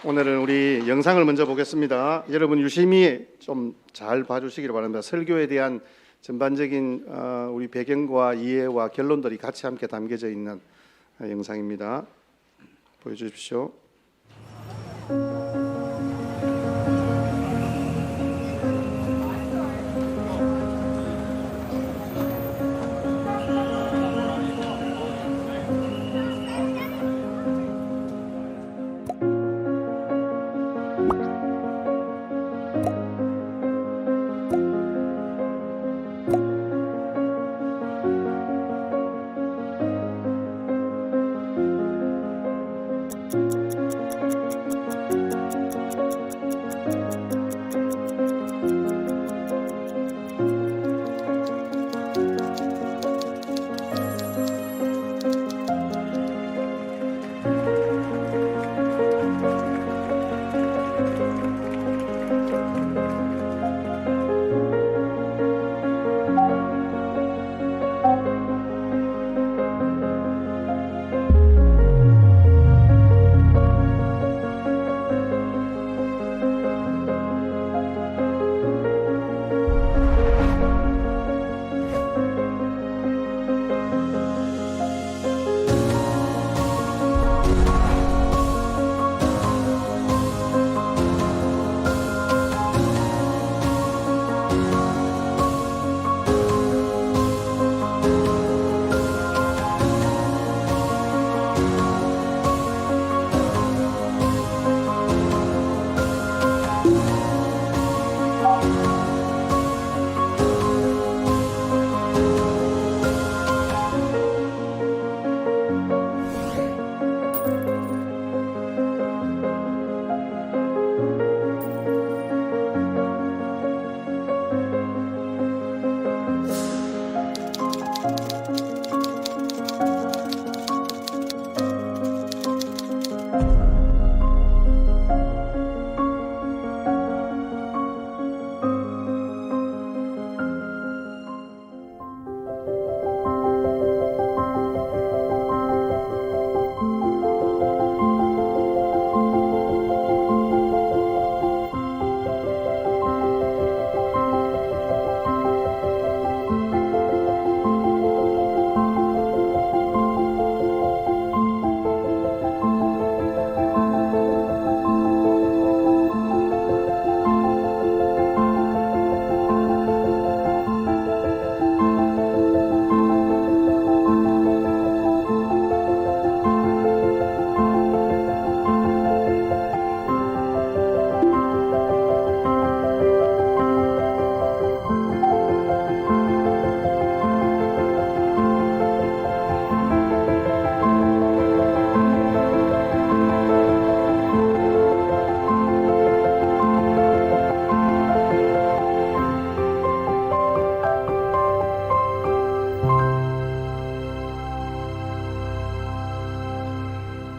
오늘은 우리 영상을 먼저 보겠습니다. 여러분 유심히 좀 잘 봐주시기를 바랍니다. 설교에 대한 전반적인 우리 배경과 이해와 결론들이 같이 함께 담겨져 있는 영상입니다. 보여주십시오.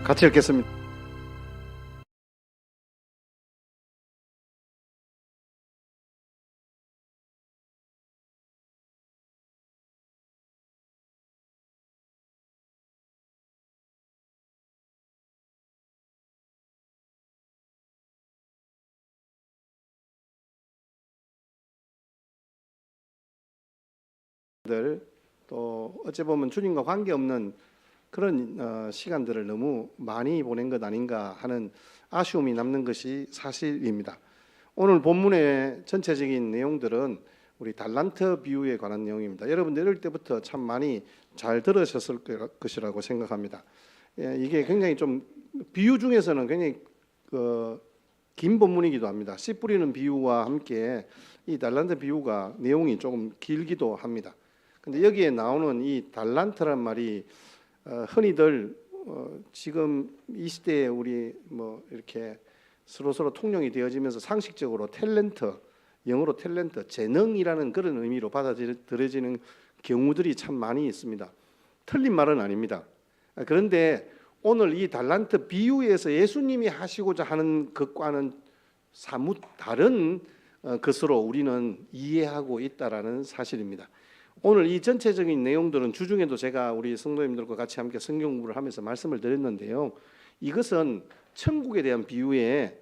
같이 읽겠습니다. 또 어찌 보면 주님과 관계없는 그런 시간들을 너무 많이 보낸 것 아닌가 하는 아쉬움이 남는 것이 사실입니다. 오늘 본문의 전체적인 내용들은 우리 달란트 비유에 관한 내용입니다. 여러분들 이럴 때부터 참 많이 잘 들으셨을 것이라고 생각합니다. 이게 굉장히 좀 비유 중에서는 굉장히 긴 본문이기도 합니다. 씨 뿌리는 비유와 함께 이 달란트 비유가 내용이 조금 길기도 합니다. 근데 여기에 나오는 이 달란트란 말이 흔히들 지금 이 시대에 우리 뭐 이렇게 서로 통용이 되어지면서 상식적으로 탤런트, 영어로 탤런트, 재능이라는 그런 의미로 받아들여지는 경우들이 참 많이 있습니다. 틀린 말은 아닙니다. 그런데 오늘 이 달란트 비유에서 예수님이 하시고자 하는 것과는 사뭇 다른 것으로 우리는 이해하고 있다라는 사실입니다. 오늘 이 전체적인 내용들은 주중에도 제가 우리 성도님들과 같이 함께 성경 공부를 하면서 말씀을 드렸는데요. 이것은 천국에 대한 비유의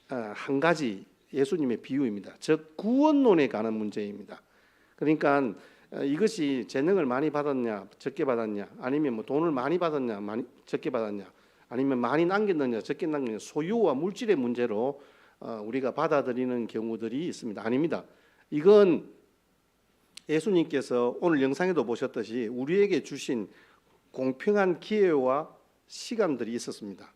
한 가지 예수님의 비유입니다. 즉 구원론에 관한 문제입니다. 그러니까 이것이 재능을 많이 받았냐 적게 받았냐, 아니면 뭐 돈을 많이 받았냐 적게 받았냐, 아니면 많이 남겼느냐 적게 남겼느냐, 소유와 물질의 문제로 우리가 받아들이는 경우들이 있습니다. 아닙니다. 이건 예수님께서 오늘 영상에도 보셨듯이 우리에게 주신 공평한 기회와 시간들이 있었습니다.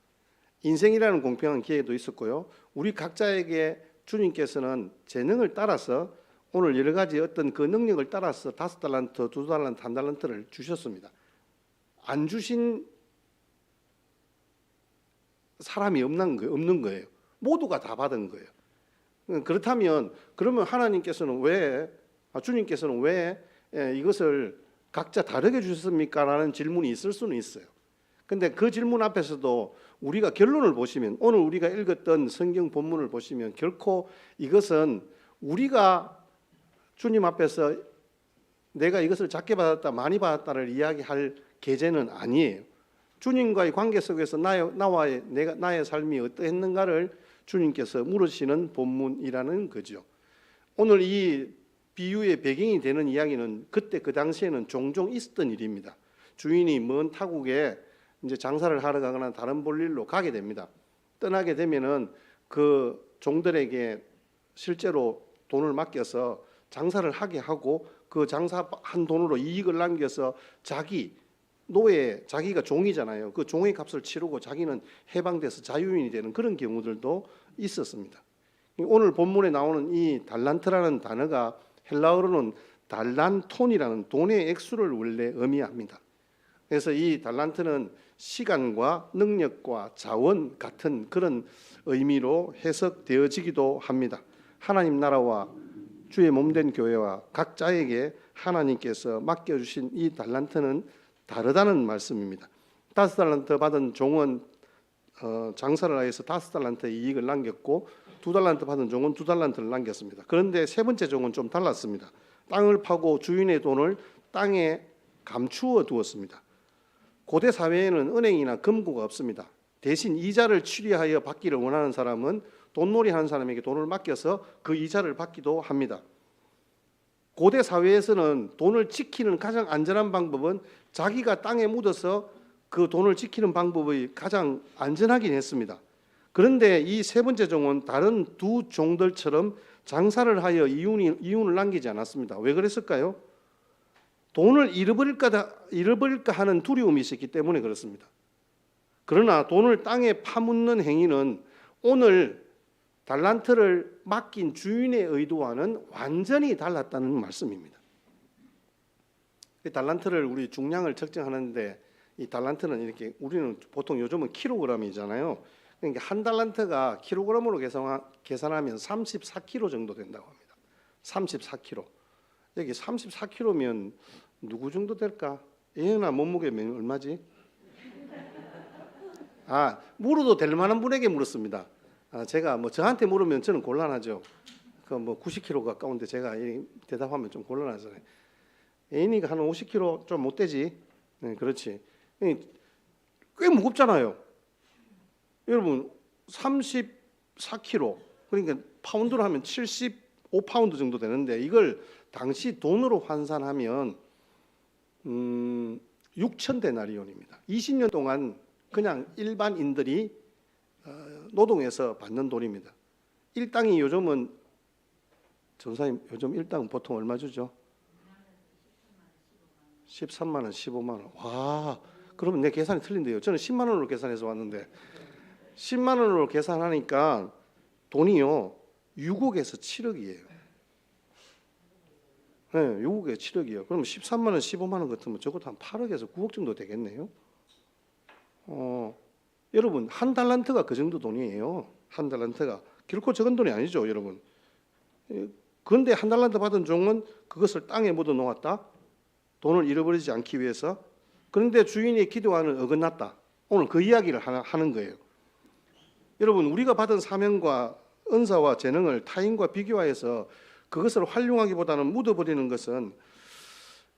인생이라는 공평한 기회도 있었고요. 우리 각자에게 주님께서는 재능을 따라서 오늘 여러 가지 어떤 그 능력을 따라서 5달란트, 2달란트, 1달란트를 주셨습니다. 안 주신 사람이 없는 거예요. 모두가 다 받은 거예요. 그렇다면 그러면 하나님께서는 주님께서는 왜 이것을 각자 다르게 주셨습니까? 라는 질문이 있을 수는 있어요. 근데 그 질문 앞에서도 우리가 결론을 보시면, 오늘 우리가 읽었던 성경 본문을 보시면 결코 이것은 우리가 주님 앞에서 내가 이것을 작게 받았다 많이 받았다를 이야기할 계제는 아니에요. 주님과의 관계 속에서 나의 삶이 어떠했는가를 주님께서 물으시는 본문이라는 거죠. 오늘 이 비유의 배경이 되는 이야기는 그때 그 당시에는 종종 있었던 일입니다. 주인이 먼 타국에 이제 장사를 하러 가거나 다른 볼일로 가게 됩니다. 떠나게 되면은 그 종들에게 실제로 돈을 맡겨서 장사를 하게 하고 그 장사한 돈으로 이익을 남겨서 자기가 종이잖아요. 그 종의 값을 치르고 자기는 해방돼서 자유인이 되는 그런 경우들도 있었습니다. 오늘 본문에 나오는 이 달란트라는 단어가 헬라어로는 달란톤이라는 돈의 액수를 원래 의미합니다. 그래서 이 달란트는 시간과 능력과 자원 같은 그런 의미로 해석되어지기도 합니다. 하나님 나라와 주의 몸된 교회와 각자에게 하나님께서 맡겨주신 이 달란트는 다르다는 말씀입니다. 5달란트 받은 종은 장사를 하여서 5달란트의 이익을 남겼고 2달란트 받은 종은 2달란트를 남겼습니다. 그런데 세 번째 종은 좀 달랐습니다. 땅을 파고 주인의 돈을 땅에 감추어 두었습니다. 고대 사회에는 은행이나 금고가 없습니다. 대신 이자를 취리하여 받기를 원하는 사람은 돈놀이 하는 사람에게 돈을 맡겨서 그 이자를 받기도 합니다. 고대 사회에서는 돈을 지키는 가장 안전한 방법은 자기가 땅에 묻어서 그 돈을 지키는 방법이 가장 안전하긴 했습니다. 그런데 이 세 번째 종은 다른 두 종들처럼 장사를 하여 이윤을 남기지 않았습니다. 왜 그랬을까요? 돈을 잃어버릴까 하는 두려움이 있었기 때문에 그렇습니다. 그러나 돈을 땅에 파묻는 행위는 오늘 달란트를 맡긴 주인의 의도와는 완전히 달랐다는 말씀입니다. 달란트를 우리 중량을 측정하는데 이 달란트는 이렇게 우리는 보통 요즘은 킬로그램이잖아요. 그러니까 한 달란트가 킬로그램으로 계산하면 34kg 정도 된다고 합니다. 34kg. 여기 34kg면 누구 정도 될까? 예은아 몸무게면 얼마지? 물어도 될 만한 분에게 물었습니다. 제가 뭐 저한테 물으면 저는 곤란하죠. 그 뭐 90kg 가까운데 제가 대답하면 좀 곤란하잖아요. 예인이가 한 50kg 좀 못 되지? 네, 그렇지. 꽤 무겁잖아요. 여러분 34kg 그러니까 파운드로 하면 75파운드 정도 되는데 이걸 당시 돈으로 환산하면 6,000데나리온입니다. 20년 동안 그냥 일반인들이 노동해서 받는 돈입니다. 일당이 요즘은 전사님 요즘 일당 보통 얼마 주죠? 13만 원, 15만 원. 와, 그러면 내 계산이 틀린데요. 저는 10만 원으로 계산해서 왔는데 10만 원으로 계산하니까 돈이요 6억에서 7억이에요. 네, 6억에 7억이요. 그럼 13만 원, 15만 원 같으면 적어도 한 8억에서 9억 정도 되겠네요. 여러분 한 달란트가 그 정도 돈이에요. 한 달란트가 결코 적은 돈이 아니죠, 여러분. 그런데 한 달란트 받은 종은 그것을 땅에 묻어 놓았다. 돈을 잃어버리지 않기 위해서. 그런데 주인의 기도와는 어긋났다. 오늘 그 이야기를 하는 거예요. 여러분 우리가 받은 사명과 은사와 재능을 타인과 비교하여서 그것을 활용하기보다는 묻어버리는 것은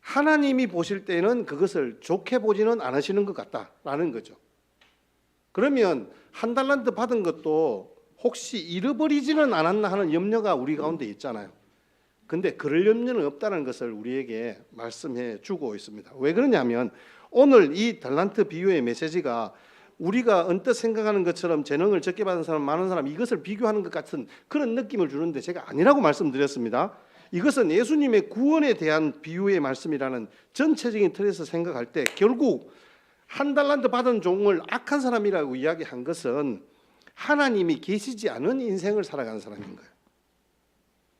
하나님이 보실 때는 그것을 좋게 보지는 않으시는 것 같다라는 거죠. 그러면 한 달란트 받은 것도 혹시 잃어버리지는 않았나 하는 염려가 우리 가운데 있잖아요. 근데 그럴 염려는 없다는 것을 우리에게 말씀해 주고 있습니다. 왜 그러냐면 오늘 이 달란트 비유의 메시지가 우리가 언뜻 생각하는 것처럼 재능을 적게 받은 사람, 많은 사람 이것을 비교하는 것 같은 그런 느낌을 주는데 제가 아니라고 말씀드렸습니다. 이것은 예수님의 구원에 대한 비유의 말씀이라는 전체적인 틀에서 생각할 때 결국 한 달란트 받은 종을 악한 사람이라고 이야기한 것은 하나님이 계시지 않은 인생을 살아가는 사람인 거예요.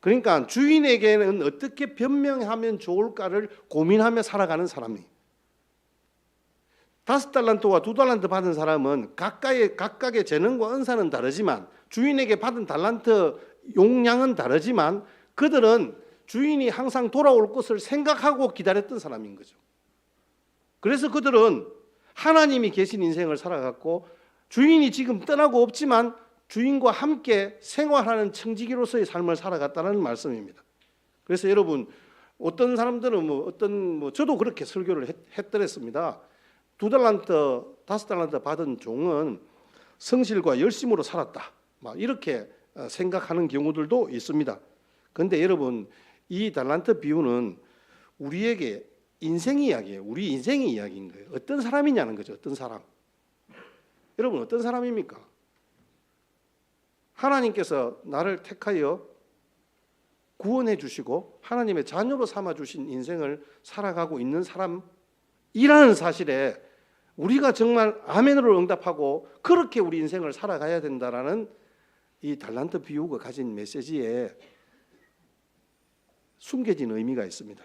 그러니까 주인에게는 어떻게 변명하면 좋을까를 고민하며 살아가는 사람이. 5달란트와 2달란트 받은 사람은 각각의 재능과 은사는 다르지만 주인에게 받은 달란트 용량은 다르지만 그들은 주인이 항상 돌아올 것을 생각하고 기다렸던 사람인 거죠. 그래서 그들은 하나님이 계신 인생을 살아갔고 주인이 지금 떠나고 없지만 주인과 함께 생활하는 청지기로서의 삶을 살아갔다는 말씀입니다. 그래서 여러분 어떤 사람들은 저도 그렇게 설교를 했더랬습니다. 2달란트, 5달란트 받은 종은 성실과 열심으로 살았다. 막 이렇게 생각하는 경우들도 있습니다. 그런데 여러분 이 달란트 비유는 우리에게 인생 이야기예요. 우리 인생의 이야기인 거예요. 어떤 사람이냐는 거죠. 어떤 사람. 여러분 어떤 사람입니까? 하나님께서 나를 택하여 구원해 주시고 하나님의 자녀로 삼아 주신 인생을 살아가고 있는 사람이라는 사실에 우리가 정말 아멘으로 응답하고 그렇게 우리 인생을 살아가야 된다라는 이 달란트 비유가 가진 메시지에 숨겨진 의미가 있습니다.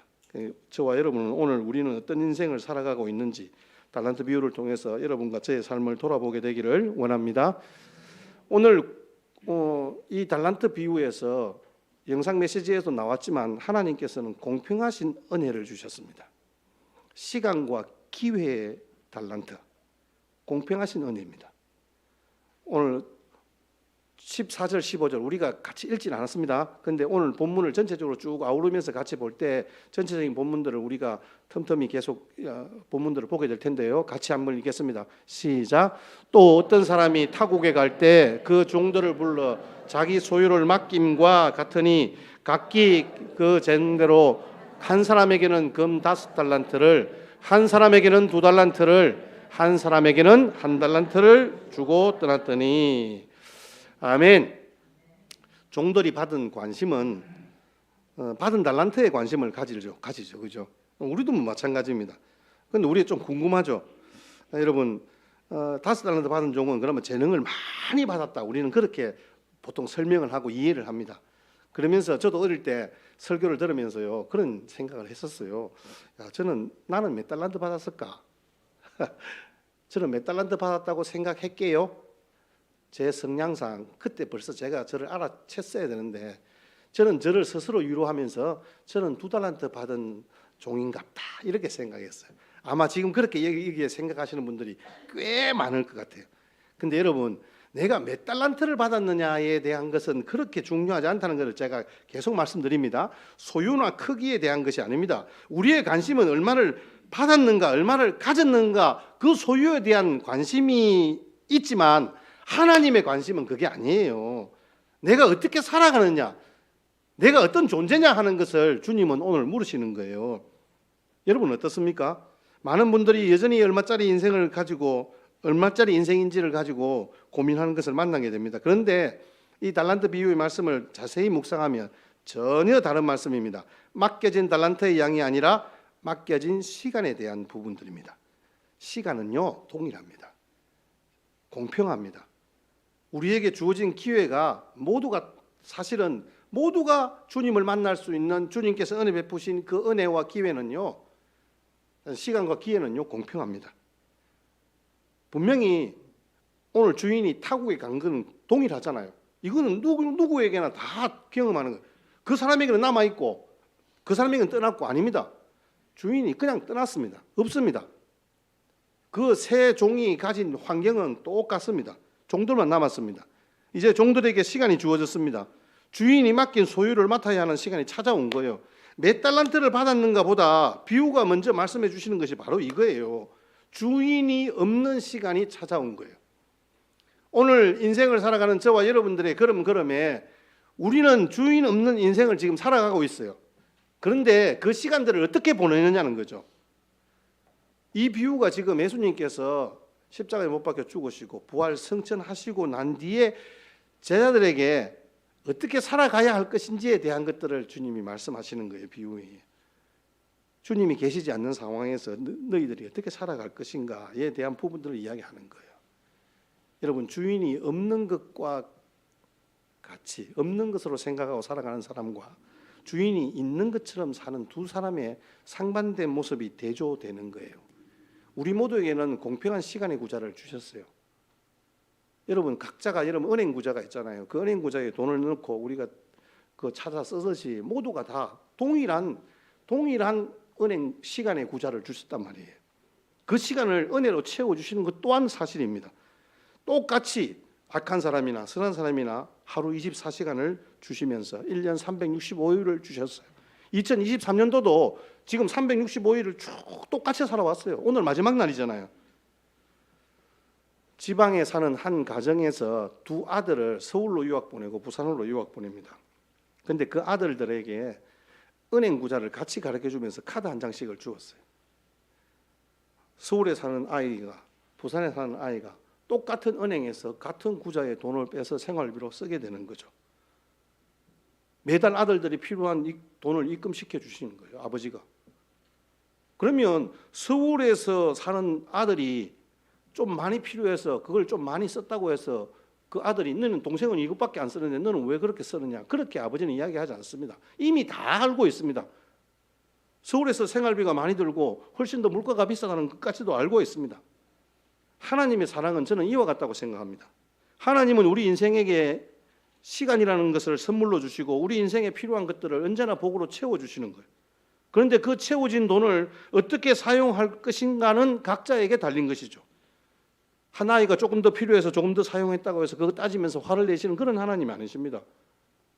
저와 여러분은 오늘 우리는 어떤 인생을 살아가고 있는지 달란트 비유를 통해서 여러분과 저의 삶을 돌아보게 되기를 원합니다. 오늘 이 달란트 비유에서 영상 메시지에도 나왔지만 하나님께서는 공평하신 은혜를 주셨습니다. 시간과 기회의 달란트, 공평하신 은혜입니다. 오늘 14절, 15절 우리가 같이 읽지는 않았습니다. 그런데 오늘 본문을 전체적으로 쭉 아우르면서 같이 볼 때 전체적인 본문들을 우리가 틈틈이 계속 본문들을 보게 될 텐데요. 같이 한번 읽겠습니다. 시작. 또 어떤 사람이 타국에 갈 때 그 종들을 불러 자기 소유를 맡김과 같으니 각기 그 잰대로 한 사람에게는 금 5달란트를, 한 사람에게는 2달란트를, 한 사람에게는 1달란트를 주고 떠났더니. 아멘. 종들이 받은 관심은 받은 달란트에 관심을 가지죠, 그죠? 우리도 마찬가지입니다. 그런데 우리 좀 궁금하죠. 여러분 5달란트 받은 종은 그러면 재능을 많이 받았다. 우리는 그렇게 보통 설명을 하고 이해를 합니다. 그러면서 저도 어릴 때 설교를 들으면서요 그런 생각을 했었어요. 나는 몇 달란트 받았을까? 저는 몇 달란트 받았다고 생각했게요. 제 성향상 그때 벌써 제가 저를 알아챘어야 되는데 저는 저를 스스로 위로하면서 저는 2달란트 받은 종인갑다 이렇게 생각했어요. 아마 지금 그렇게 여기에 생각하시는 분들이 꽤 많을 것 같아요. 근데 여러분 내가 몇 달란트를 받았느냐에 대한 것은 그렇게 중요하지 않다는 것을 제가 계속 말씀드립니다. 소유나 크기에 대한 것이 아닙니다. 우리의 관심은 얼마를 받았는가, 얼마를 가졌는가 그 소유에 대한 관심이 있지만 하나님의 관심은 그게 아니에요. 내가 어떻게 살아가느냐, 내가 어떤 존재냐 하는 것을 주님은 오늘 물으시는 거예요. 여러분 어떻습니까? 많은 분들이 여전히 얼마짜리 인생을 가지고 얼마짜리 인생인지를 가지고 고민하는 것을 만나게 됩니다. 그런데 이 달란트 비유의 말씀을 자세히 묵상하면 전혀 다른 말씀입니다. 맡겨진 달란트의 양이 아니라 맡겨진 시간에 대한 부분들입니다. 시간은요 동일합니다. 공평합니다. 우리에게 주어진 기회가 사실은 모두가 주님을 만날 수 있는 주님께서 은혜 베푸신 그 은혜와 기회는요, 시간과 기회는요 공평합니다. 분명히 오늘 주인이 타국에 간 건 동일하잖아요. 이거는 누구에게나 다 경험하는 거예요. 그 사람에게는 남아있고 그 사람에게는 떠났고 아닙니다. 주인이 그냥 떠났습니다. 없습니다. 그 세 종이 가진 환경은 똑같습니다. 종들만 남았습니다. 이제 종들에게 시간이 주어졌습니다. 주인이 맡긴 소유를 맡아야 하는 시간이 찾아온 거예요. 몇 달란트를 받았는가 보다 비유가 먼저 말씀해 주시는 것이 바로 이거예요. 주인이 없는 시간이 찾아온 거예요. 오늘 인생을 살아가는 저와 여러분들의 걸음걸음에 우리는 주인 없는 인생을 지금 살아가고 있어요. 그런데 그 시간들을 어떻게 보내느냐는 거죠. 이 비유가 지금 예수님께서 십자가에 못 박혀 죽으시고 부활 승천하시고 난 뒤에 제자들에게 어떻게 살아가야 할 것인지에 대한 것들을 주님이 말씀하시는 거예요. 비유에. 주님이 계시지 않는 상황에서 너희들이 어떻게 살아갈 것인가에 대한 부분들을 이야기하는 거예요. 여러분, 주인이 없는 것과 같이 없는 것으로 생각하고 살아가는 사람과 주인이 있는 것처럼 사는 두 사람의 상반된 모습이 대조되는 거예요. 우리 모두에게는 공평한 시간의 구자를 주셨어요. 여러분, 각자가 여러분 은행 구자가 있잖아요. 그 은행 구자에 돈을 넣고 우리가 그 찾아 쓰듯이 모두가 다 동일한 은행 시간의 구자를 주셨단 말이에요. 그 시간을 은혜로 채워주시는 것 또한 사실입니다. 똑같이 악한 사람이나 선한 사람이나 하루 24시간을 주시면서 1년 365일을 주셨어요. 2023년도도 지금 365일을 쭉 똑같이 살아왔어요. 오늘 마지막 날이잖아요. 지방에 사는 한 가정에서 두 아들을 서울로 유학 보내고 부산으로 유학 보냅니다. 그런데 그 아들들에게 은행 구자를 같이 가르쳐주면서 카드 한 장씩을 주었어요. 서울에 사는 아이가 부산에 사는 아이가 똑같은 은행에서 같은 구자의 돈을 빼서 생활비로 쓰게 되는 거죠. 매달 아들들이 필요한 돈을 입금시켜 주시는 거예요. 아버지가. 그러면 서울에서 사는 아들이 좀 많이 필요해서 그걸 좀 많이 썼다고 해서 그 아들이 너는 동생은 이것밖에 안 쓰는데 너는 왜 그렇게 쓰느냐, 그렇게 아버지는 이야기하지 않습니다. 이미 다 알고 있습니다. 서울에서 생활비가 많이 들고 훨씬 더 물가가 비싸다는 것까지도 알고 있습니다. 하나님의 사랑은 저는 이와 같다고 생각합니다. 하나님은 우리 인생에게 시간이라는 것을 선물로 주시고 우리 인생에 필요한 것들을 언제나 복으로 채워주시는 거예요. 그런데 그 채워진 돈을 어떻게 사용할 것인가는 각자에게 달린 것이죠. 한 아이가 조금 더 필요해서 조금 더 사용했다고 해서 그거 따지면서 화를 내시는 그런 하나님이 아니십니다.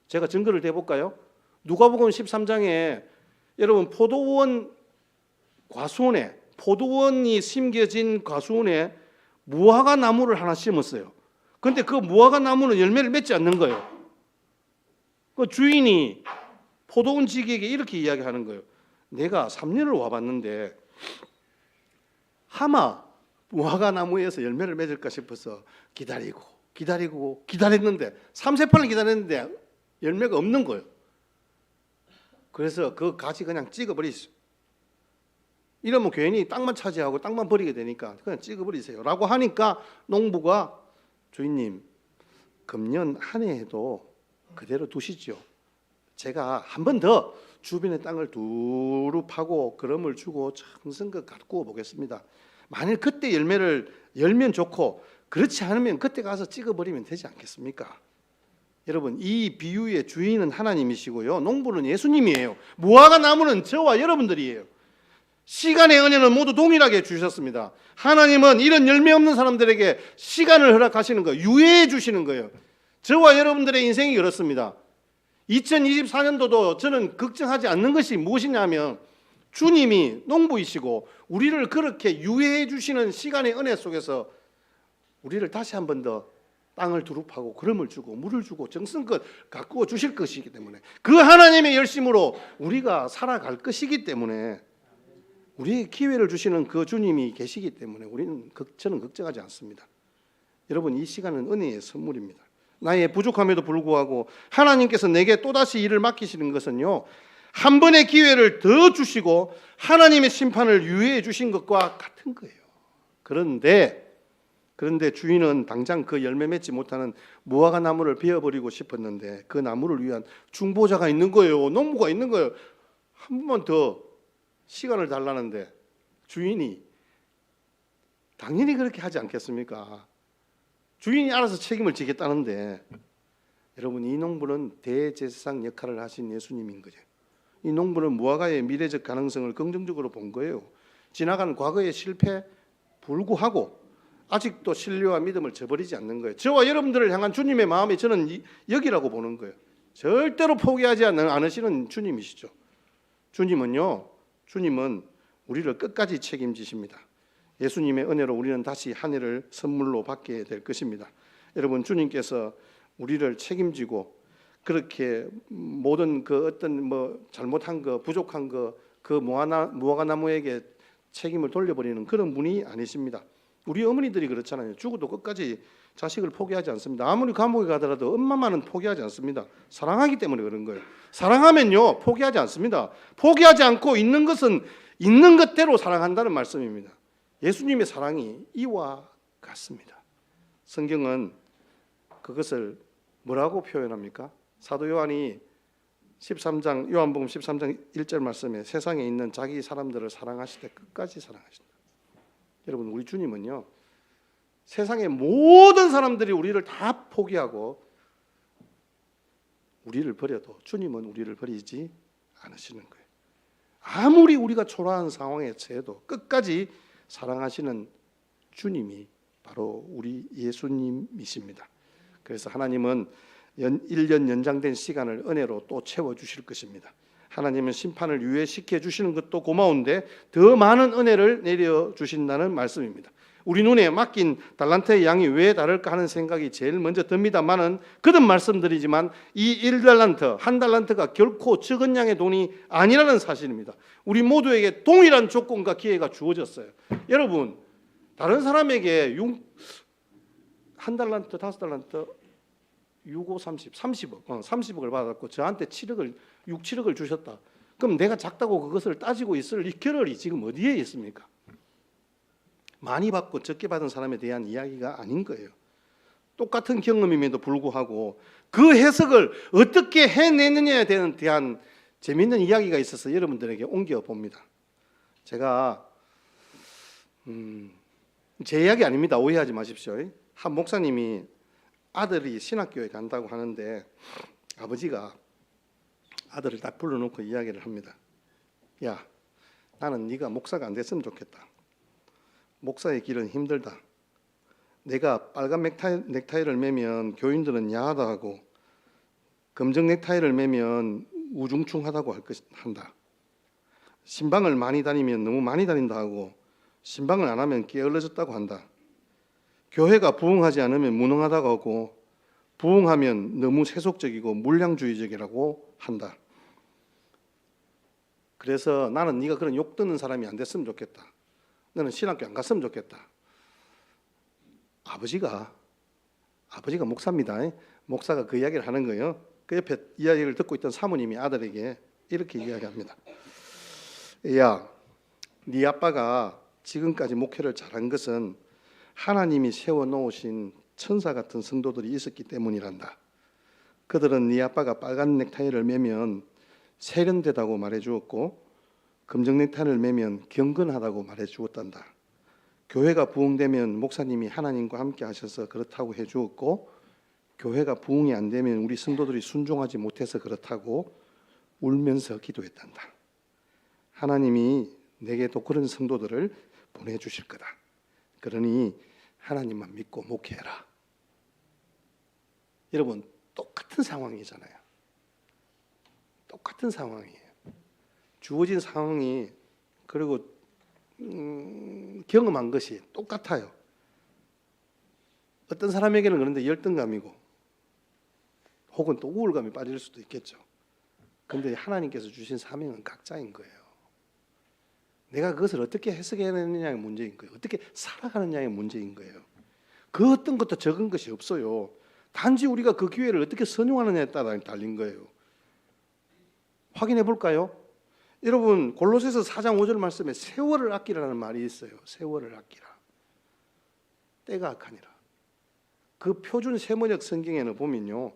제가 증거를 대볼까요? 누가복음 13장에 여러분 포도원이 심겨진 과수원에 무화과 나무를 하나 심었어요. 그런데 그 무화과 나무는 열매를 맺지 않는 거예요. 그 주인이 포도원 지기에게 이렇게 이야기하는 거예요. 내가 3년을 와봤는데 하마 무화과 나무에서 열매를 맺을까 싶어서 기다렸는데 3세판을 기다렸는데 열매가 없는 거예요. 그래서 그 가지 그냥 찍어버리세요. 이러면 괜히 땅만 차지하고 땅만 버리게 되니까 그냥 찍어버리세요 라고 하니까 농부가 주인님 금년 한 해에도 그대로 두시죠. 제가 한 번 더 주변의 땅을 두루 파고 그럼을 주고 정성껏 가꾸어 보겠습니다. 만일 그때 열면 좋고 그렇지 않으면 그때 가서 찍어버리면 되지 않겠습니까? 여러분, 이 비유의 주인은 하나님이시고요, 농부는 예수님이에요. 무화과 나무는 저와 여러분들이에요. 시간의 은혜는 모두 동일하게 주셨습니다. 하나님은 이런 열매 없는 사람들에게 시간을 허락하시는 거예요. 유예해 주시는 거예요. 저와 여러분들의 인생이 그렇습니다. 2024년도도 저는 걱정하지 않는 것이 무엇이냐면 주님이 농부이시고 우리를 그렇게 유예해 주시는 시간의 은혜 속에서 우리를 다시 한 번 더 땅을 두릅하고 그름을 주고 물을 주고 정성껏 가꾸어 주실 것이기 때문에 그 하나님의 열심으로 우리가 살아갈 것이기 때문에 우리에게 기회를 주시는 그 주님이 계시기 때문에 저는 걱정하지 않습니다. 여러분, 이 시간은 은혜의 선물입니다. 나의 부족함에도 불구하고 하나님께서 내게 또다시 일을 맡기시는 것은요, 한 번의 기회를 더 주시고 하나님의 심판을 유예해 주신 것과 같은 거예요. 그런데 주인은 당장 그 열매 맺지 못하는 무화과 나무를 베어버리고 싶었는데 그 나무를 위한 중보자가 있는 거예요. 농부가 있는 거예요. 한 번만 더 시간을 달라는데 주인이 당연히 그렇게 하지 않겠습니까? 주인이 알아서 책임을 지겠다는데 여러분, 이 농부는 대제사장 역할을 하신 예수님인 거죠. 이 농부는 무화과의 미래적 가능성을 긍정적으로 본 거예요. 지나간 과거의 실패 불구하고 아직도 신뢰와 믿음을 저버리지 않는 거예요. 저와 여러분들을 향한 주님의 마음이 저는 여기라고 보는 거예요. 절대로 포기하지 않으시는 주님이시죠. 주님은 우리를 끝까지 책임지십니다. 예수님의 은혜로 우리는 다시 한 해를 선물로 받게 될 것입니다. 여러분, 주님께서 우리를 책임지고 그렇게 모든 그 어떤 뭐 잘못한 거, 부족한 거, 그 무화과나무에게 책임을 돌려버리는 그런 분이 아니십니다. 우리 어머니들이 그렇잖아요. 죽어도 끝까지 자식을 포기하지 않습니다. 아무리 감옥에 가더라도 엄마만은 포기하지 않습니다. 사랑하기 때문에 그런 거예요. 사랑하면요 포기하지 않습니다. 포기하지 않고 있는 것은 있는 것대로 사랑한다는 말씀입니다. 예수님의 사랑이 이와 같습니다. 성경은 그것을 뭐라고 표현합니까? 사도 요한이 13장 요한복음 13장 1절 말씀에 세상에 있는 자기 사람들을 사랑하실 때 끝까지 사랑하신다. 여러분, 우리 주님은요 세상의 모든 사람들이 우리를 다 포기하고 우리를 버려도 주님은 우리를 버리지 않으시는 거예요. 아무리 우리가 초라한 상황에 처해도 끝까지 사랑하시는 주님이 바로 우리 예수님이십니다. 그래서 하나님은 1년 연장된 시간을 은혜로 또 채워주실 것입니다. 하나님은 심판을 유예시켜 주시는 것도 고마운데 더 많은 은혜를 내려주신다는 말씀입니다. 우리 눈에 맡긴 달란트의 양이 왜 다를까 하는 생각이 제일 먼저 듭니다만은 거듭 말씀드리지만 이 1달란트, 한 달란트가 결코 적은 양의 돈이 아니라는 사실입니다. 우리 모두에게 동일한 조건과 기회가 주어졌어요. 여러분, 다른 사람에게 한 달란트, 5달란트 6, 5, 30, 30억을 받았고 저한테 6, 7억을 주셨다. 그럼 내가 작다고 그것을 따지고 있을 이 겨를이 지금 어디에 있습니까? 많이 받고 적게 받은 사람에 대한 이야기가 아닌 거예요. 똑같은 경험임에도 불구하고 그 해석을 어떻게 해내느냐에 대한 재미있는 이야기가 있어서 여러분들에게 옮겨봅니다. 제가 제 이야기 아닙니다. 오해하지 마십시오. 한 목사님이 아들이 신학교에 간다고 하는데 아버지가 아들을 딱 불러놓고 이야기를 합니다. 야, 나는 네가 목사가 안 됐으면 좋겠다. 목사의 길은 힘들다. 내가 빨간 넥타이를 매면 교인들은 야하다 하고 검정 넥타이를 매면 우중충하다고 한다. 신방을 많이 다니면 너무 많이 다닌다 하고 신방을 안 하면 게을러졌다고 한다. 교회가 부흥하지 않으면 무능하다고 하고 부흥하면 너무 세속적이고 물량주의적이라고 한다. 그래서 나는 네가 그런 욕 듣는 사람이 안 됐으면 좋겠다. 너는 신학교 안 갔으면 좋겠다. 아버지가 목사입니다. 목사가 그 이야기를 하는 거예요. 그 옆에 이야기를 듣고 있던 사모님이 아들에게 이렇게 이야기합니다. 야, 네 아빠가 지금까지 목회를 잘한 것은 하나님이 세워놓으신 천사 같은 성도들이 있었기 때문이란다. 그들은 네 아빠가 빨간 넥타이를 매면 세련되다고 말해주었고 검정 넥타이를 매면 경건하다고 말해주었단다. 교회가 부흥되면 목사님이 하나님과 함께 하셔서 그렇다고 해주었고 교회가 부흥이 안 되면 우리 성도들이 순종하지 못해서 그렇다고 울면서 기도했단다. 하나님이 내게도 그런 성도들을 보내주실 거다. 그러니 하나님만 믿고 목회해라. 여러분, 똑같은 상황이잖아요. 똑같은 상황이에요. 주어진 상황이 그리고 경험한 것이 똑같아요. 어떤 사람에게는 그런데 열등감이고 혹은 또 우울감이 빠질 수도 있겠죠. 그런데 하나님께서 주신 사명은 각자인 거예요. 내가 그것을 어떻게 해석해내느냐의 문제인 거예요. 어떻게 살아가느냐의 문제인 거예요. 그 어떤 것도 적은 것이 없어요. 단지 우리가 그 기회를 어떻게 선용하느냐에 따라 달린 거예요. 확인해 볼까요? 여러분, 골로새서 4장 5절 말씀에 세월을 아끼라는 말이 있어요. 세월을 아끼라. 때가 악하니라. 그 표준 세번역 성경에는 보면요,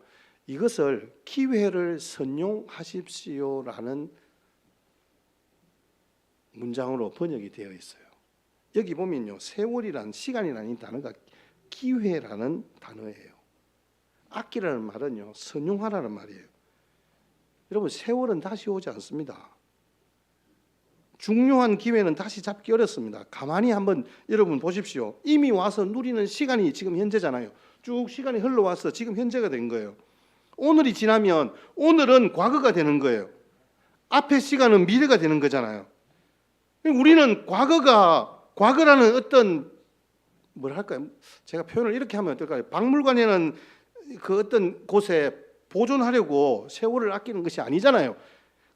이것을 기회를 선용하십시오라는 문장으로 번역이 되어 있어요. 여기 보면요, 세월이란 시간이라는 단어가 기회라는 단어예요. 아끼라는 말은요, 선용하라는 말이에요. 여러분, 세월은 다시 오지 않습니다. 중요한 기회는 다시 잡기 어렵습니다. 가만히 한번 여러분 보십시오. 이미 와서 누리는 시간이 지금 현재잖아요. 쭉 시간이 흘러와서 지금 현재가 된 거예요. 오늘이 지나면 오늘은 과거가 되는 거예요. 앞의 시간은 미래가 되는 거잖아요. 우리는 과거라는 어떤 뭐랄까요? 제가 표현을 이렇게 하면 어떨까요? 박물관에는 그 어떤 곳에 보존하려고 세월을 아끼는 것이 아니잖아요.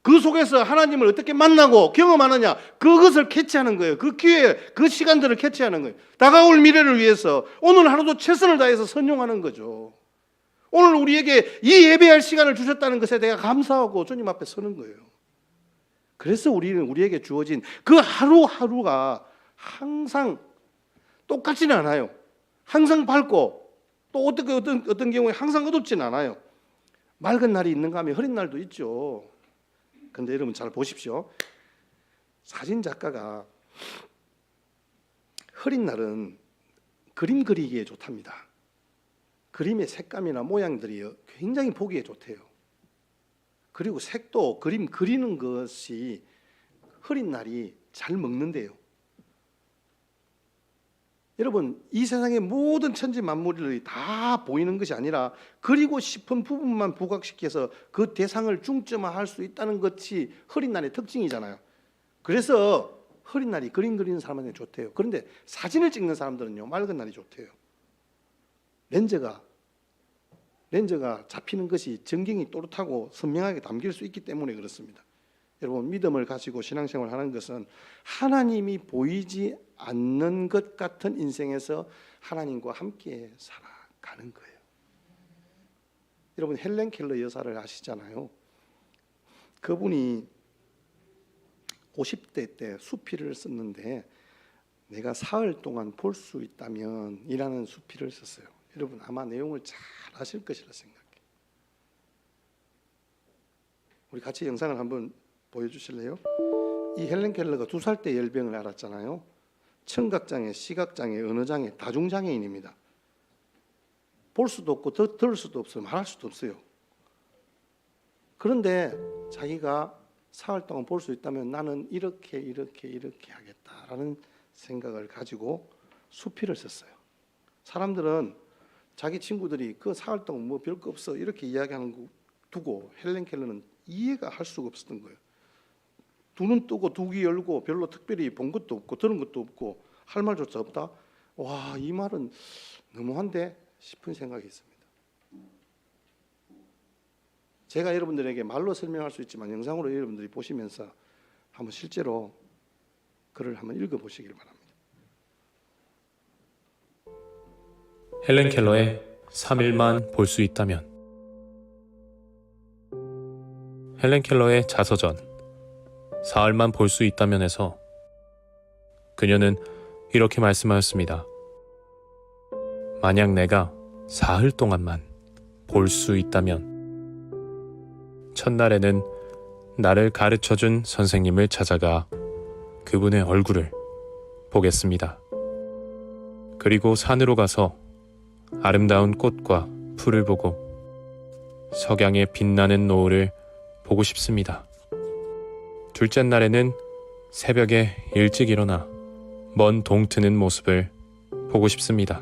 그 속에서 하나님을 어떻게 만나고 경험하느냐, 그것을 캐치하는 거예요. 그 기회, 그 시간들을 캐치하는 거예요. 다가올 미래를 위해서 오늘 하루도 최선을 다해서 선용하는 거죠. 오늘 우리에게 이 예배할 시간을 주셨다는 것에 내가 감사하고 주님 앞에 서는 거예요. 그래서 우리에게 주어진 그 하루하루가 항상 똑같지는 않아요. 항상 밝고 또 어떤 경우에 항상 어둡지는 않아요. 맑은 날이 있는가 하면 흐린 날도 있죠. 그런데 여러분 잘 보십시오. 사진 작가가 흐린 날은 그림 그리기에 좋답니다. 그림의 색감이나 모양들이 굉장히 보기에 좋대요. 그리고 색도 그림 그리는 것이 흐린 날이 잘 먹는데요. 여러분, 이 세상의 모든 천지 만물이 다 보이는 것이 아니라 그리고 싶은 부분만 부각시켜서 그 대상을 중점화할 수 있다는 것이 흐린 날의 특징이잖아요. 그래서 흐린 날이 그림 그리는 사람한테 좋대요. 그런데 사진을 찍는 사람들은요, 맑은 날이 좋대요. 렌즈가 잡히는 것이 전경이 또렷하고 선명하게 담길 수 있기 때문에 그렇습니다. 여러분, 믿음을 가지고 신앙생활을 하는 것은 하나님이 보이지 않는 것 같은 인생에서 하나님과 함께 살아가는 거예요. 여러분, 헬렌 켈러 여사를 아시잖아요. 그분이 50대 때 수필을 썼는데 내가 사흘 동안 볼 수 있다면 이라는 수필을 썼어요. 여러분 아마 내용을 잘 아실 것이라 생각해요. 우리 같이 영상을 한번 보여주실래요? 이 헬렌 켈러가 2살 때 열병을 앓았잖아요. 청각장애, 시각장애, 언어장애, 다중장애인입니다. 볼 수도 없고 들을 수도 없어요. 말할 수도 없어요. 그런데 자기가 사흘 동안 볼 수 있다면 나는 이렇게 하겠다라는 생각을 가지고 수필을 썼어요. 사람들은 자기 친구들이 그 사흘 동안 뭐 별거 없어 이렇게 이야기하는 거 두고 헬렌 켈러는 이해가 할 수가 없었던 거예요. 두 눈 뜨고 두 귀 열고 별로 특별히 본 것도 없고 들은 것도 없고 할 말조차 없다. 와, 이 말은 너무한데 싶은 생각이 있습니다. 제가 여러분들에게 말로 설명할 수 있지만 영상으로 여러분들이 보시면서 한번 실제로 글을 한번 읽어보시길 바랍니다. 헬렌 켈러의 3일만 볼 수 있다면. 헬렌 켈러의 자서전 사흘만 볼 수 있다면에서 그녀는 이렇게 말씀하였습니다. 만약 내가 사흘 동안만 볼 수 있다면 첫날에는 나를 가르쳐준 선생님을 찾아가 그분의 얼굴을 보겠습니다. 그리고 산으로 가서 아름다운 꽃과 풀을 보고 석양의 빛나는 노을을 보고 싶습니다. 둘째 날에는 새벽에 일찍 일어나 먼 동트는 모습을 보고 싶습니다.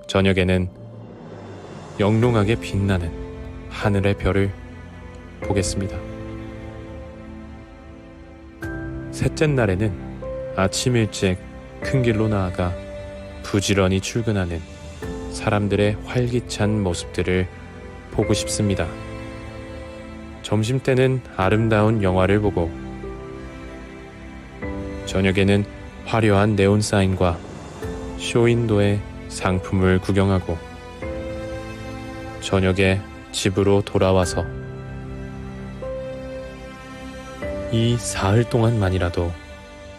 저녁에는 영롱하게 빛나는 하늘의 별을 보겠습니다. 셋째 날에는 아침 일찍 큰 길로 나아가 부지런히 출근하는 사람들의 활기찬 모습들을 보고 싶습니다. 점심때는 아름다운 영화를 보고 저녁에는 화려한 네온 사인과 쇼윈도의 상품을 구경하고 저녁에 집으로 돌아와서 이 사흘 동안만이라도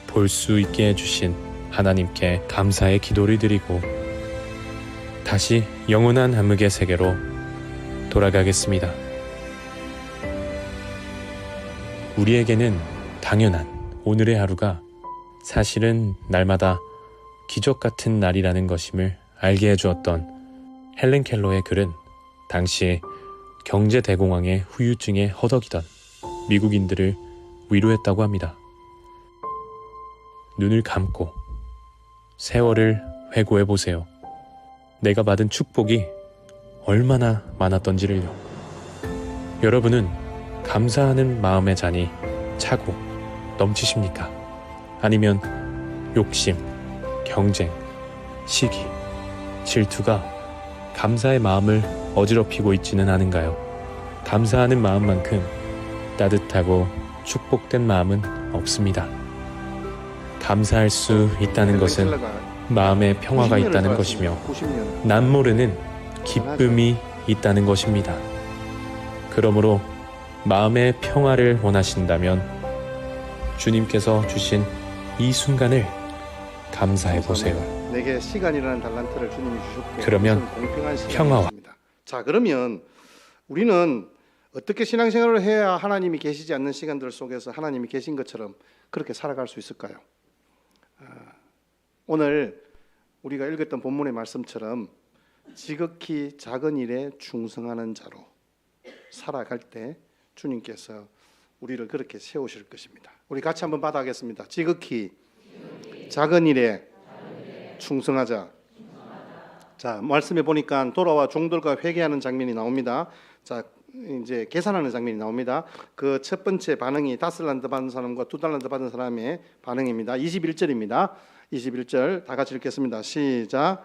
볼 수 있게 해주신 하나님께 감사의 기도를 드리고 다시 영원한 암흑의 세계로 돌아가겠습니다. 우리에게는 당연한 오늘의 하루가 사실은 날마다 기적 같은 날이라는 것임을 알게 해주었던 헬렌 켈러의 글은 당시 경제 대공황의 후유증에 허덕이던 미국인들을 위로했다고 합니다. 눈을 감고 세월을 회고해 보세요. 내가 받은 축복이 얼마나 많았던지를요. 여러분은 감사하는 마음의 잔이 차고 넘치십니까? 아니면 욕심, 경쟁, 시기, 질투가 감사의 마음을 어지럽히고 있지는 않은가요? 감사하는 마음만큼 따뜻하고 축복된 마음은 없습니다. 감사할 수 있다는 것은 마음의 평화가 있다는 것이며 90년. 남모르는 기쁨이 있다는 것입니다. 그러므로 마음의 평화를 원하신다면 주님께서 주신 이 순간을 감사해 보세요. 내게 시간이라는 달란트를 주님이 주셨고 그러면 공평한 평화와 시간입니다. 자, 그러면 우리는 어떻게 신앙생활을 해야 하나님이 계시지 않는 시간들 속에서 하나님이 계신 것처럼 그렇게 살아갈 수 있을까요? 오늘 우리가 읽었던 본문의 말씀처럼 지극히 작은 일에 충성하는 자로 살아갈 때 주님께서 우리를 그렇게 세우실 것입니다. 우리 같이 한번 받아가겠습니다. 지극히 작은 일에 충성하자. 자, 말씀해 보니까 돌아와 종들과 회개하는 장면이 나옵니다. 자, 이제 계산하는 장면이 나옵니다. 그 첫 번째 반응이 5달란트 받은 사람과 2달란트 받은 사람의 반응입니다. 21절입니다. 21절 다 같이 읽겠습니다. 시작.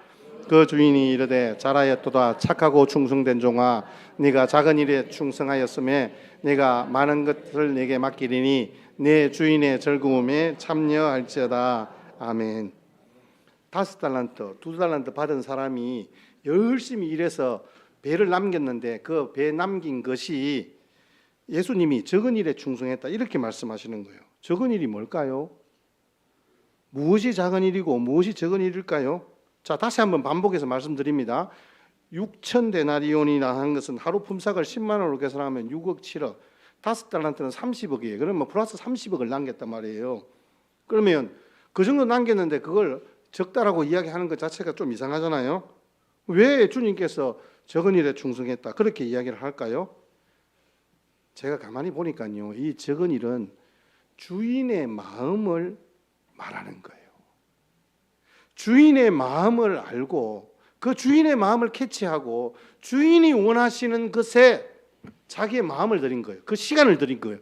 그 주인이 이르되 잘하였도다 착하고 충성된 종아 네가 작은 일에 충성하였음에 내가 많은 것을 내게 맡기리니 내 주인의 즐거움에 참여할지어다. 아멘. 5달란트, 2달란트 받은 사람이 열심히 일해서 배를 남겼는데 그 배 남긴 것이 예수님이 적은 일에 충성했다 이렇게 말씀하시는 거예요. 적은 일이 뭘까요? 무엇이 작은 일이고 무엇이 적은 일일까요? 자, 다시 한번 반복해서 말씀드립니다. 6,000데나리온이나 하는 것은 하루 품삯을 10만 원으로 계산하면 6억 7억. 5달란트는 30억이에요. 그러면 플러스 30억을 남겼단 말이에요. 그러면 그 정도 남겼는데 그걸 적다라고 이야기하는 것 자체가 좀 이상하잖아요. 왜 주님께서 적은 일에 충성했다 그렇게 이야기를 할까요? 제가 가만히 보니까요, 이 적은 일은 주인의 마음을 말하는 거예요. 주인의 마음을 알고 그 주인의 마음을 캐치하고 주인이 원하시는 것에 자기의 마음을 들인 거예요. 그 시간을 들인 거예요.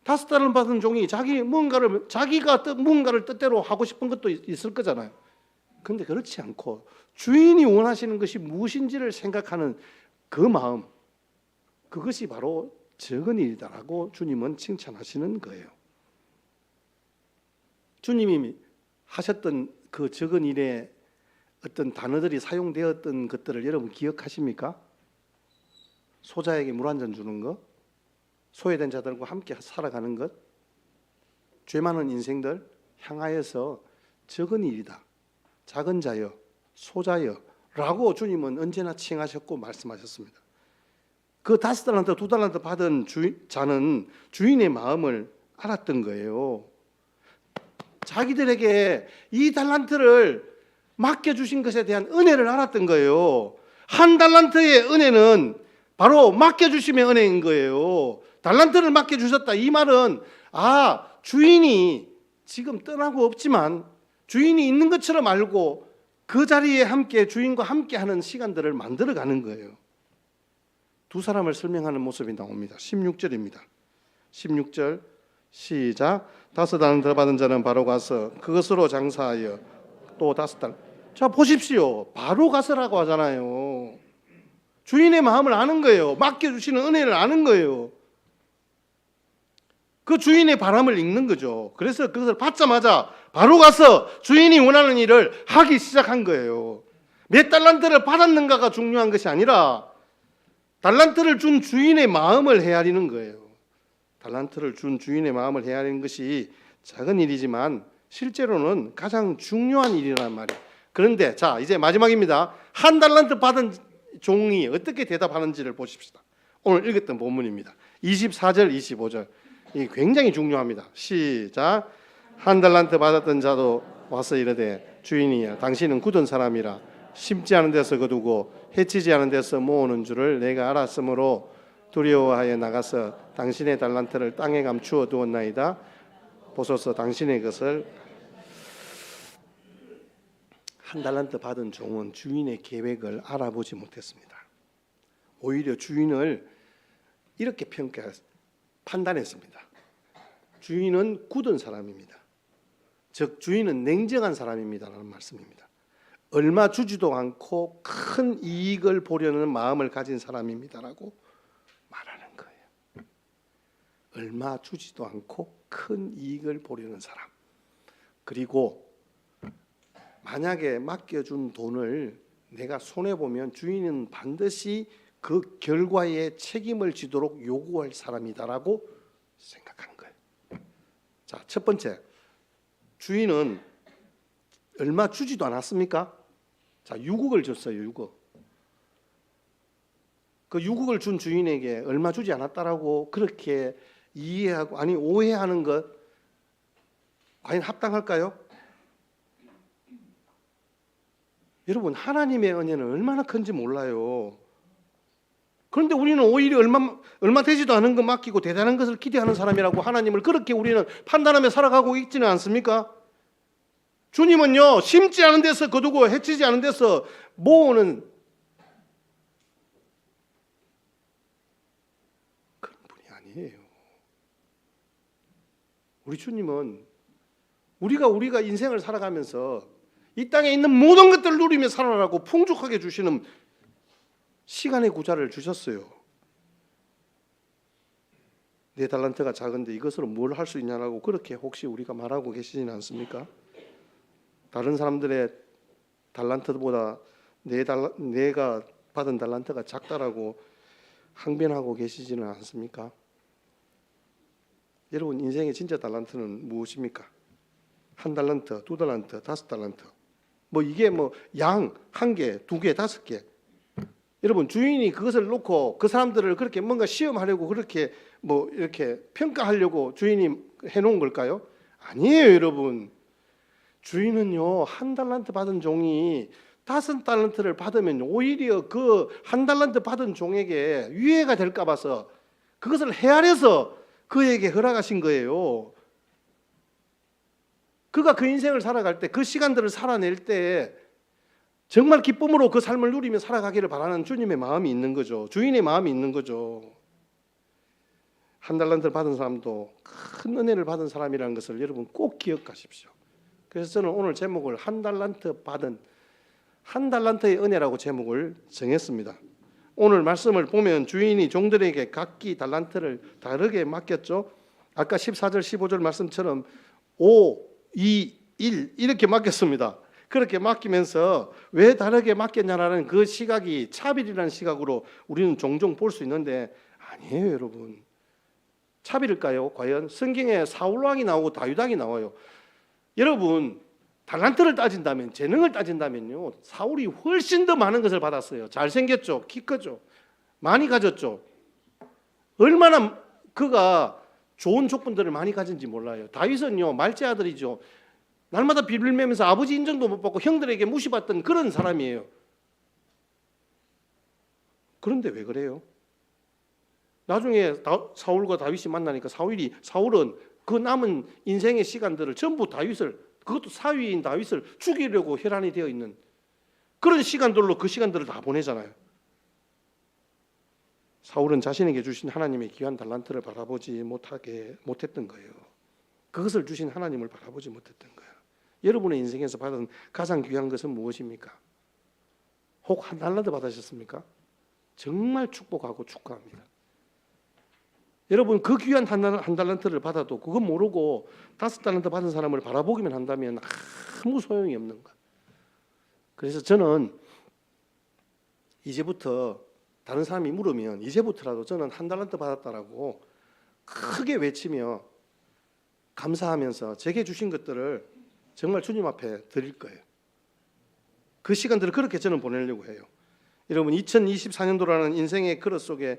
5달러 받은 종이 자기가 뭔가를 뜻대로 하고 싶은 것도 있을 거잖아요. 그런데 그렇지 않고 주인이 원하시는 것이 무엇인지를 생각하는 그 마음, 그것이 바로 적은 일이다라고 주님은 칭찬하시는 거예요. 주님이 하셨던 그 적은 일에 어떤 단어들이 사용되었던 것들을 여러분 기억하십니까? 소자에게 물 한 잔 주는 것, 소외된 자들과 함께 살아가는 것, 죄 많은 인생들 향하여서 적은 일이다, 작은 자여, 소자여 라고 주님은 언제나 칭하셨고 말씀하셨습니다. 그 5달란트, 2달란트 받은 자는 주인의 마음을 알았던 거예요. 자기들에게 이 달란트를 맡겨주신 것에 대한 은혜를 알았던 거예요. 1달란트의 은혜는 바로 맡겨주심의 은혜인 거예요. 달란트를 맡겨주셨다 이 말은 주인이 지금 떠나고 없지만 주인이 있는 것처럼 알고 그 자리에 함께 주인과 함께 하는 시간들을 만들어가는 거예요. 두 사람을 설명하는 모습이 나옵니다. 16절입니다. 16절 시작. 5달란트 받은 자는 바로 가서 그것으로 장사하여 또 5달란트. 자, 보십시오. 바로 가서라고 하잖아요. 주인의 마음을 아는 거예요. 맡겨주시는 은혜를 아는 거예요. 그 주인의 바람을 읽는 거죠. 그래서 그것을 받자마자 바로 가서 주인이 원하는 일을 하기 시작한 거예요. 몇 달란트를 받았는가가 중요한 것이 아니라 달란트를 준 주인의 마음을 헤아리는 거예요. 달란트를 준 주인의 마음을 헤아리는 것이 작은 일이지만 실제로는 가장 중요한 일이란 말이에요. 그런데 자, 이제 마지막입니다. 1달란트 받은 종이 어떻게 대답하는지를 보십시다. 오늘 읽었던 본문입니다. 24절, 25절. 이 굉장히 중요합니다. 시작. 1달란트 받았던 자도 와서 이르되 주인이여 당신은 굳은 사람이라 심지 않은 데서 거두고 해치지 않은 데서 모으는 줄을 내가 알았으므로 두려워하여 나가서 당신의 달란트를 땅에 감추어 두었나이다. 보소서 당신의 것을. 1달란트 받은 종은 주인의 계획을 알아보지 못했습니다. 오히려 주인을 이렇게 판단했습니다. 주인은 굳은 사람입니다. 즉 주인은 냉정한 사람입니다라는 말씀입니다. 얼마 주지도 않고 큰 이익을 보려는 마음을 가진 사람입니다라고 말하는 거예요. 얼마 주지도 않고 큰 이익을 보려는 사람. 그리고 만약에 맡겨준 돈을 내가 손해보면 주인은 반드시 그 결과에 책임을 지도록 요구할 사람이다라고 생각하는 거예요. 자, 첫 번째, 주인은 얼마 주지도 않았습니까? 자, 6억을 줬어요. 6억. 그 6억을 준 주인에게 얼마 주지 않았다라고 그렇게 이해하고 아니 오해하는 것 과연 합당할까요? 여러분, 하나님의 은혜는 얼마나 큰지 몰라요. 그런데 우리는 오히려 얼마 되지도 않은 것 맡기고 대단한 것을 기대하는 사람이라고 하나님을 그렇게 우리는 판단하며 살아가고 있지는 않습니까? 주님은요, 심지 않은 데서 거두고 해치지 않은 데서 모으는 그런 분이 아니에요. 우리 주님은 우리가 인생을 살아가면서 이 땅에 있는 모든 것들을 누리며 살아라고 풍족하게 주시는 시간의 구자를 주셨어요. 내 달란트가 작은데 이것으로 뭘 할 수 있냐라고 그렇게 혹시 우리가 말하고 계시지는 않습니까? 다른 사람들의 달란트보다 내가 받은 달란트가 작다라고 항변하고 계시지는 않습니까? 여러분, 인생의 진짜 달란트는 무엇입니까? 1달란트, 2달란트, 5달란트. 이게 양 1개, 2개, 5개. 여러분, 주인이 그것을 놓고 그 사람들을 그렇게 뭔가 시험하려고 그렇게 이렇게 평가하려고 주인이 해놓은 걸까요? 아니에요, 여러분. 주인은요, 1달란트 받은 종이 5달란트를 받으면 오히려 그 1달란트 받은 종에게 유해가 될까 봐서 그것을 헤아려서 그에게 허락하신 거예요. 그가 그 인생을 살아갈 때, 그 시간들을 살아낼 때 정말 기쁨으로 그 삶을 누리며 살아가기를 바라는 주님의 마음이 있는 거죠. 주인의 마음이 있는 거죠. 1달란트를 받은 사람도 큰 은혜를 받은 사람이라는 것을 여러분 꼭 기억하십시오. 그래서 저는 오늘 제목을 1달란트 받은 1달란트의 은혜라고 제목을 정했습니다. 오늘 말씀을 보면 주인이 종들에게 각기 달란트를 다르게 맡겼죠. 아까 14절 15절 말씀처럼 5, 2, 1 이렇게 맡겼습니다. 그렇게 맡기면서 왜 다르게 맡겼냐라는 그 시각이 차별이라는 시각으로 우리는 종종 볼 수 있는데 아니에요, 여러분. 차별일까요? 과연 성경에 사울왕이 나오고 다윗왕이 나와요. 여러분, 달란트를 따진다면, 재능을 따진다면요, 사울이 훨씬 더 많은 것을 받았어요. 잘생겼죠, 키 크죠, 많이 가졌죠. 얼마나 그가 좋은 조건들을 많이 가진지 몰라요. 다윗은요, 말째 아들이죠. 날마다 비를 매면서 아버지 인정도 못 받고 형들에게 무시받던 그런 사람이에요. 그런데 왜 그래요? 나중에 사울과 다윗이 만나니까 사울은 그 남은 인생의 시간들을 전부 다윗을, 그것도 사위인 다윗을 죽이려고 혈안이 되어 있는 그런 시간들로 그 시간들을 다 보내잖아요. 사울은 자신에게 주신 하나님의 귀한 달란트를 바라보지 못했던 거예요. 그것을 주신 하나님을 바라보지 못했던 거예요. 여러분의 인생에서 받은 가장 귀한 것은 무엇입니까? 혹 1달란트 받으셨습니까? 정말 축복하고 축하합니다. 여러분, 그 귀한 1달란트를 받아도 그거 모르고 5달란트 받은 사람을 바라보기만 한다면 아무 소용이 없는 것. 그래서 저는 이제부터 다른 사람이 물으면 이제부터라도 저는 1달란트 받았다라고 크게 외치며 감사하면서 제게 주신 것들을 정말 주님 앞에 드릴 거예요. 그 시간들을 그렇게 저는 보내려고 해요. 여러분, 2024년도라는 인생의 그릇 속에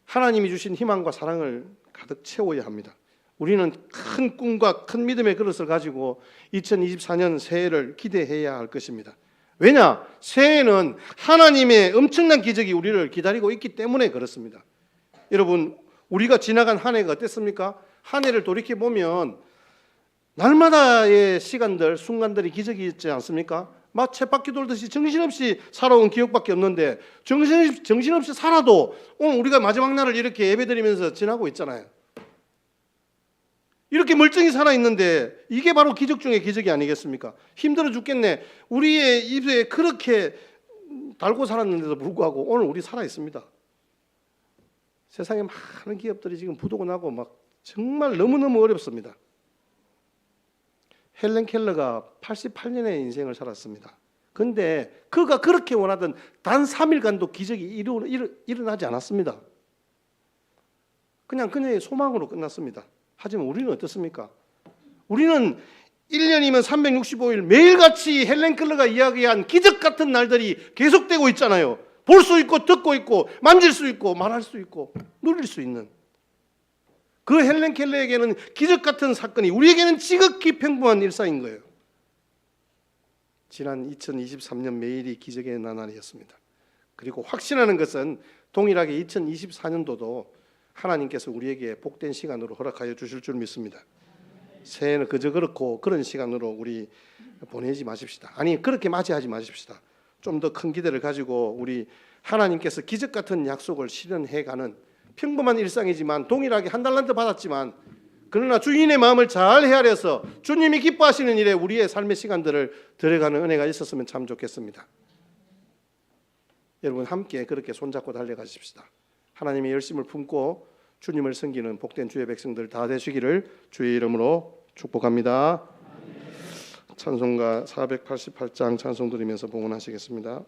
하나님이 주신 희망과 사랑을 가득 채워야 합니다. 우리는 큰 꿈과 큰 믿음의 그릇을 가지고 2024년 새해를 기대해야 할 것입니다. 왜냐? 새해는 하나님의 엄청난 기적이 우리를 기다리고 있기 때문에 그렇습니다. 여러분, 우리가 지나간 한 해가 어땠습니까? 한 해를 돌이켜보면 날마다의 시간들, 순간들이 기적이 있지 않습니까? 막 쳇바퀴 돌듯이 정신없이 살아온 기억밖에 없는데 정신없이 살아도 오늘 우리가 마지막 날을 이렇게 예배드리면서 지나고 있잖아요. 이렇게 멀쩡히 살아있는데 이게 바로 기적 중의 기적이 아니겠습니까? 힘들어 죽겠네. 우리의 입에 그렇게 달고 살았는데도 불구하고 오늘 우리 살아있습니다. 세상에 많은 기업들이 지금 부도가 나고 막 정말 너무너무 어렵습니다. 헬렌 켈러가 88년의 인생을 살았습니다. 근데 그가 그렇게 원하던 단 3일간도 기적이 일어나지 않았습니다. 그냥 그녀의 소망으로 끝났습니다. 하지만 우리는 어떻습니까? 우리는 1년이면 365일 매일같이 헬렌 켈러가 이야기한 기적 같은 날들이 계속되고 있잖아요. 볼 수 있고 듣고 있고 만질 수 있고 말할 수 있고 누릴 수 있는 그 헬렌 켈러에게는 기적 같은 사건이 우리에게는 지극히 평범한 일상인 거예요. 지난 2023년 매일이 기적의 나날이었습니다. 그리고 확신하는 것은 동일하게 2024년도도 하나님께서 우리에게 복된 시간으로 허락하여 주실 줄 믿습니다. 새해는 그저 그렇고 그런 시간으로 우리 보내지 마십시다. 아니 그렇게 맞이하지 마십시다. 좀 더 큰 기대를 가지고 우리 하나님께서 기적 같은 약속을 실현해가는 평범한 일상이지만 동일하게 한 달란트 받았지만 그러나 주인의 마음을 잘 헤아려서 주님이 기뻐하시는 일에 우리의 삶의 시간들을 들어가는 은혜가 있었으면 참 좋겠습니다. 여러분 함께 그렇게 손잡고 달려가십시다. 하나님의 열심을 품고 주님을 섬기는 복된 주의 백성들 다 되시기를 주의 이름으로 축복합니다. 찬송가 488장 찬송 드리면서 봉헌하시겠습니다.